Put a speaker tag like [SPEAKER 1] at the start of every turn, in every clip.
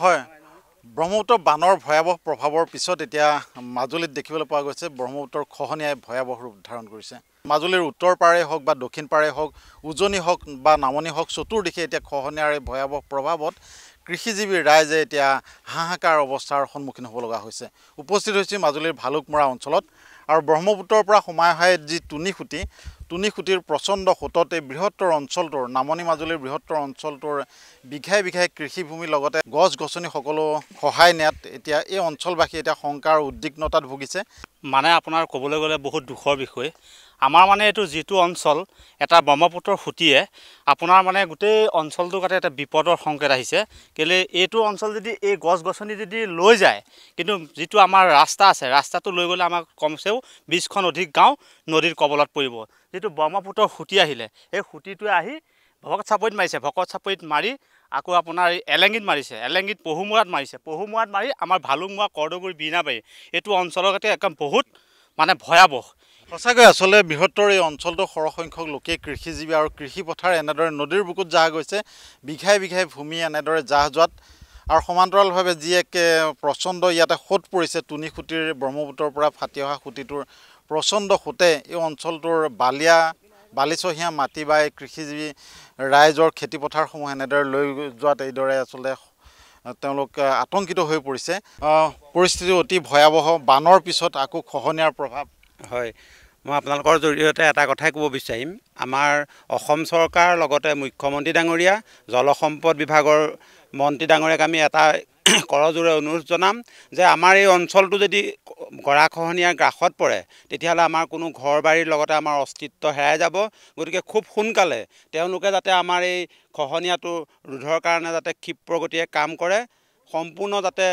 [SPEAKER 1] হয় ব্ৰহ্মপুত্ৰ বানৰ ভয়াৱহ প্ৰভাৱৰ পিছত এতিয়া মাজুলীত দেখিবলৈ পোৱা গৈছে ব্ৰহ্মপুত্ৰৰ খহনীয়াই ভয়াৱহ ৰূপ ধাৰণ কৰিছে। মাজুলীৰ উত্তৰ পাৰে হওক বা দক্ষিণ পাৰে হওক, উজনি হওক বা নামনি হওক, চতুৰ্দিশে এতিয়া খহনীয়াৰ এই ভয়াৱহ প্ৰভাৱত কৃষিজীৱী ৰাইজে এতিয়া হাহাকাৰ অৱস্থাৰ সন্মুখীন হ'ব লগা হৈছে। উপস্থিত হৈছে মাজুলীৰ ভালুকমৰা অঞ্চলত আৰু ব্ৰহ্মপুত্ৰৰ পৰা সোমাই অহা যি তুনিখুটিৰ প্ৰচণ্ড সোঁতত এই বৃহত্তৰ অঞ্চলটোৰ নামনি মাজুলীৰ বৃহত্তৰ অঞ্চলটোৰ বিঘাই বিঘাই কৃষিভূমিৰ লগতে গছ গছনি সকলো সহায় নিয়াত এতিয়া এই অঞ্চলবাসী এতিয়া শংকা আৰু উদ্বিগ্নতাত ভুগিছে।
[SPEAKER 2] মানে আপোনাৰ ক'বলৈ গ'লে বহুত দুখৰ বিষয়। আমাৰ মানে এইটো যিটো অঞ্চল এটা ব্ৰহ্মপুত্ৰৰ সুঁতিয়ে আপোনাৰ মানে গোটেই অঞ্চলটোৰ কাৰণে এটা বিপদৰ সংকেত আহিছে। কেলৈ এইটো অঞ্চল যদি এই গছ গছনি যদি লৈ যায়, কিন্তু যিটো আমাৰ ৰাস্তা আছে ৰাস্তাটো লৈ গ'লে আমাক কমচেও 20খন অধিক গাঁও নদীৰ কবলত পৰিব। যিটো ব্ৰহ্মপুত্ৰৰ সুঁতি আহিলে এই সুঁতিটোৱে আহি ভকত চাপৰিত মাৰিছে, ভকত চাপৰিত মাৰি আকৌ আপোনাৰ এই এলেংগিত মাৰিছে, এলেংগিত পহুমৰাত মাৰিছে, পহুমৰাত মাৰি আমাৰ ভালুকমৰা কৰদগুৰি বীণাবাৰী এইটো অঞ্চলৰ গাতে একদম বহুত মানে ভয়াৱহ।
[SPEAKER 1] সঁচাকৈ আচলতে বৃহত্তৰ এই অঞ্চলটো সৰহসংখ্যক লোকে কৃষিজীৱী আৰু কৃষি পথাৰ এনেদৰে নদীৰ বুকুত জাহ গৈছে। বিঘাই বিঘাই ভূমি এনেদৰে জাহ যোৱাত আৰু সমান্তৰালভাৱে যি এক প্ৰচণ্ড ইয়াতে সোঁত পৰিছে, তুনিখুটিৰ ব্ৰহ্মপুত্ৰৰ পৰা ফাটি অহা সুঁতিটোৰ প্ৰচণ্ড সোঁতে এই অঞ্চলটোৰ বালিচহীয়া মাটি বা এই কৃষিজীৱী ৰাইজৰ খেতিপথাৰসমূহ এনেদৰে লৈ যোৱাত এইদৰে আচলতে তেওঁলোক আতংকিত হৈ পৰিছে। পৰিস্থিতি অতি ভয়াৱহ। বানৰ পিছত আকৌ খহনীয়াৰ প্ৰভাৱ।
[SPEAKER 3] হয়, মই আপোনালোকৰ জৰিয়তে এটা কথাই ক'ব বিচাৰিম। আমাৰ অসম চৰকাৰ লগতে মুখ্যমন্ত্ৰী ডাঙৰীয়া, জলসম্পদ বিভাগৰ মন্ত্ৰী ডাঙৰীয়াক আমি এটা কৰজোৰে অনুৰোধ জনাম যে আমাৰ এই অঞ্চলটো যদি গৰাখহনীয়াৰ গ্ৰাসত পৰে তেতিয়াহ'লে আমাৰ কোনো ঘৰ বাৰীৰ লগতে আমাৰ অস্তিত্ব হেৰাই যাব। গতিকে খুব সোনকালে তেওঁলোকে যাতে আমাৰ এই খহনীয়াটো ৰোধৰ কাৰণে যাতে ক্ষিপ্ৰগতিয়ে কাম কৰে, সম্পূৰ্ণ যাতে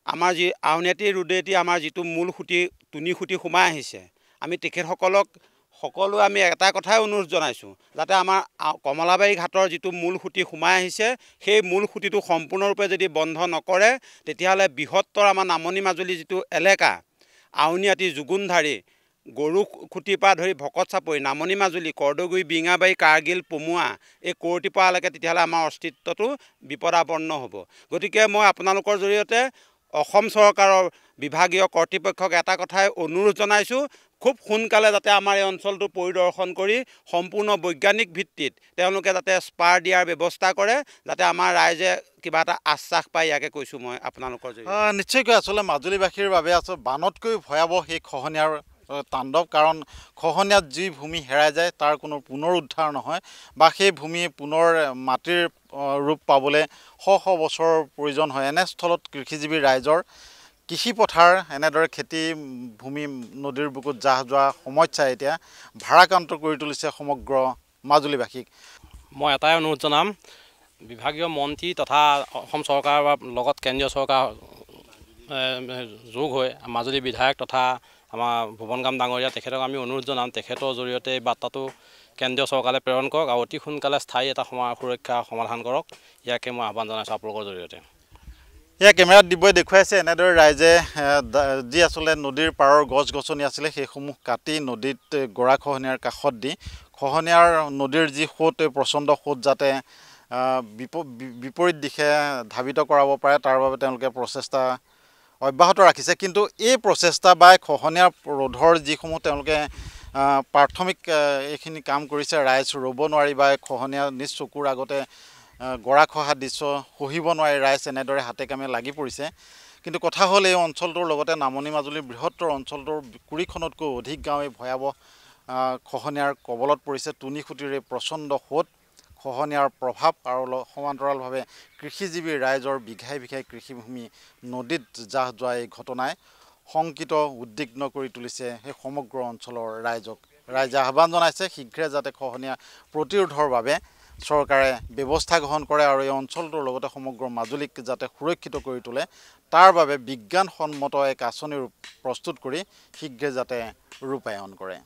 [SPEAKER 3] আমাৰ যি আউনীআটী ৰোডেদি আমাৰ যিটো মূল সুঁতি তুনিখুটি সোমাই আহিছে, আমি তেখেতসকলক সকলোৱে আমি এটা কথাই অনুৰোধ জনাইছোঁ যাতে আমাৰ কমলাবাৰী ঘাটৰ যিটো মূল সুঁতি সোমাই আহিছে সেই মূল সুঁতিটো সম্পূৰ্ণৰূপে যদি বন্ধ নকৰে তেতিয়াহ'লে বৃহত্তৰ আমাৰ নামনি মাজুলী যিটো এলেকা আউনীআটী, জুগুনধাৰী, গৰুখুটিৰ পৰা ধৰি ভকত চাপৰি, নামনি মাজুলী, কৰদগুৰি, বীঙাবাৰী, কাৰ্গিল, পমুৱা এই কৰতিপাৰালৈকে তেতিয়াহ'লে আমাৰ অস্তিত্বটো বিপদাপন্ন হ'ব। গতিকে মই আপোনালোকৰ জৰিয়তে অসম চৰকাৰৰ বিভাগীয় কৰ্তৃপক্ষক এটা কথাই অনুৰোধ জনাইছোঁ, খুব সোনকালে যাতে আমাৰ এই অঞ্চলটো পৰিদৰ্শন কৰি সম্পূৰ্ণ বৈজ্ঞানিক ভিত্তিত তেওঁলোকে যাতে স্পাৰ দিয়াৰ ব্যৱস্থা কৰে, যাতে আমাৰ ৰাইজে কিবা এটা আশ্বাস পায়। ইয়াকে কৈছোঁ মই আপোনালোকৰ জৰিয়তে।
[SPEAKER 1] নিশ্চয়কৈ আচলতে মাজুলীবাসীৰ বাবে আচলতে বানতকৈ ভয়াৱহ সেই খহনীয়াৰ তাণ্ডৱ। কাৰণ খহনীয়াত যি ভূমি হেৰাই যায় তাৰ কোনো পুনৰ উদ্ধাৰ নহয় বা সেই ভূমি পুনৰ মাটিৰ ৰূপ পাবলৈ শ শ বছৰৰ প্ৰয়োজন হয়। এনেস্থলত কৃষিজীৱী ৰাইজৰ কৃষিপথাৰ এনেদৰে খেতি ভূমি নদীৰ বুকুত জাহ যোৱা সমস্যাই এতিয়া ভাৰাক্ৰান্ত কৰি তুলিছে সমগ্ৰ মাজুলীবাসীক।
[SPEAKER 2] মই এটাই অনুৰোধ জনাম, বিভাগীয় মন্ত্ৰী তথা অসম চৰকাৰৰ লগত কেন্দ্ৰীয় চৰকাৰ যোগ হৈ মাজুলী বিধায়ক তথা আমাৰ ভুৱনগাম ডাঙৰীয়া তেখেতক আমি অনুৰোধ জনাম, তেখেতৰ জৰিয়তে এই বাৰ্তাটো কেন্দ্ৰীয় চৰকাৰে প্ৰেৰণ কৰক আৰু অতি সোনকালে স্থায়ী এটা সুৰক্ষা সমাধান কৰক। ইয়াকে মই আহ্বান জনাইছোঁ আপোনালোকৰ জৰিয়তে।
[SPEAKER 1] এয়া কেমেৰাত দিব্যই দেখুৱাইছে এনেদৰে ৰাইজে যি আচলতে নদীৰ পাৰৰ গছ গছনি আছিলে সেইসমূহ কাটি নদীত গৰাখহনীয়াৰ কাষত দি খহনীয়াৰ নদীৰ যি সোঁত, এই প্ৰচণ্ড সোঁত যাতে বিপৰীত দিশে ধাবিত কৰাব পাৰে তাৰ বাবে তেওঁলোকে প্ৰচেষ্টা অব্যাহত ৰাখিছে। কিন্তু এই প্ৰচেষ্টা বা খহনীয়াৰ ৰোধৰ যিসমূহ তেওঁলোকে প্ৰাথমিক এইখিনি কাম কৰিছে, ৰাইজ ৰ'ব নোৱাৰি বা খহনীয়া নিজ চকুৰ আগতে গৰাখহা দৃশ্য সহিব নোৱাৰি ৰাইজ এনেদৰে হাতে কামে লাগি পৰিছে। কিন্তু কথা হ'ল এই অঞ্চলটোৰ লগতে নামনি মাজুলীৰ বৃহত্তৰ অঞ্চলটোৰ 20খনতকৈ অধিক গাঁও এই ভয়াৱহ খহনীয়াৰ কবলত পৰিছে। তুনিখুটিৰ এই প্ৰচণ্ড সোঁত, খহনীয়াৰ প্ৰভাৱ আৰু সমান্তৰালভাৱে কৃষিজীৱী ৰাইজৰ বিঘাই বিঘাই কৃষিভূমি নদীত জাহ যোৱা এই ঘটনাই শংকিত উদ্বিগ্ন কৰি তুলিছে সেই সমগ্ৰ অঞ্চলৰ ৰাইজক। ৰাইজে আহ্বান জনাইছে শীঘ্ৰে যাতে খহনীয়া প্ৰতিৰোধৰ বাবে চৰকাৰে ব্যৱস্থা গ্ৰহণ কৰে আৰু এই অঞ্চলটোৰ লগতে সমগ্ৰ মাজুলীক যাতে সুৰক্ষিত কৰি তোলে তাৰ বাবে বিজ্ঞানসন্মত এক আঁচনি প্ৰস্তুত কৰি শীঘ্ৰে যাতে ৰূপায়ণ কৰে।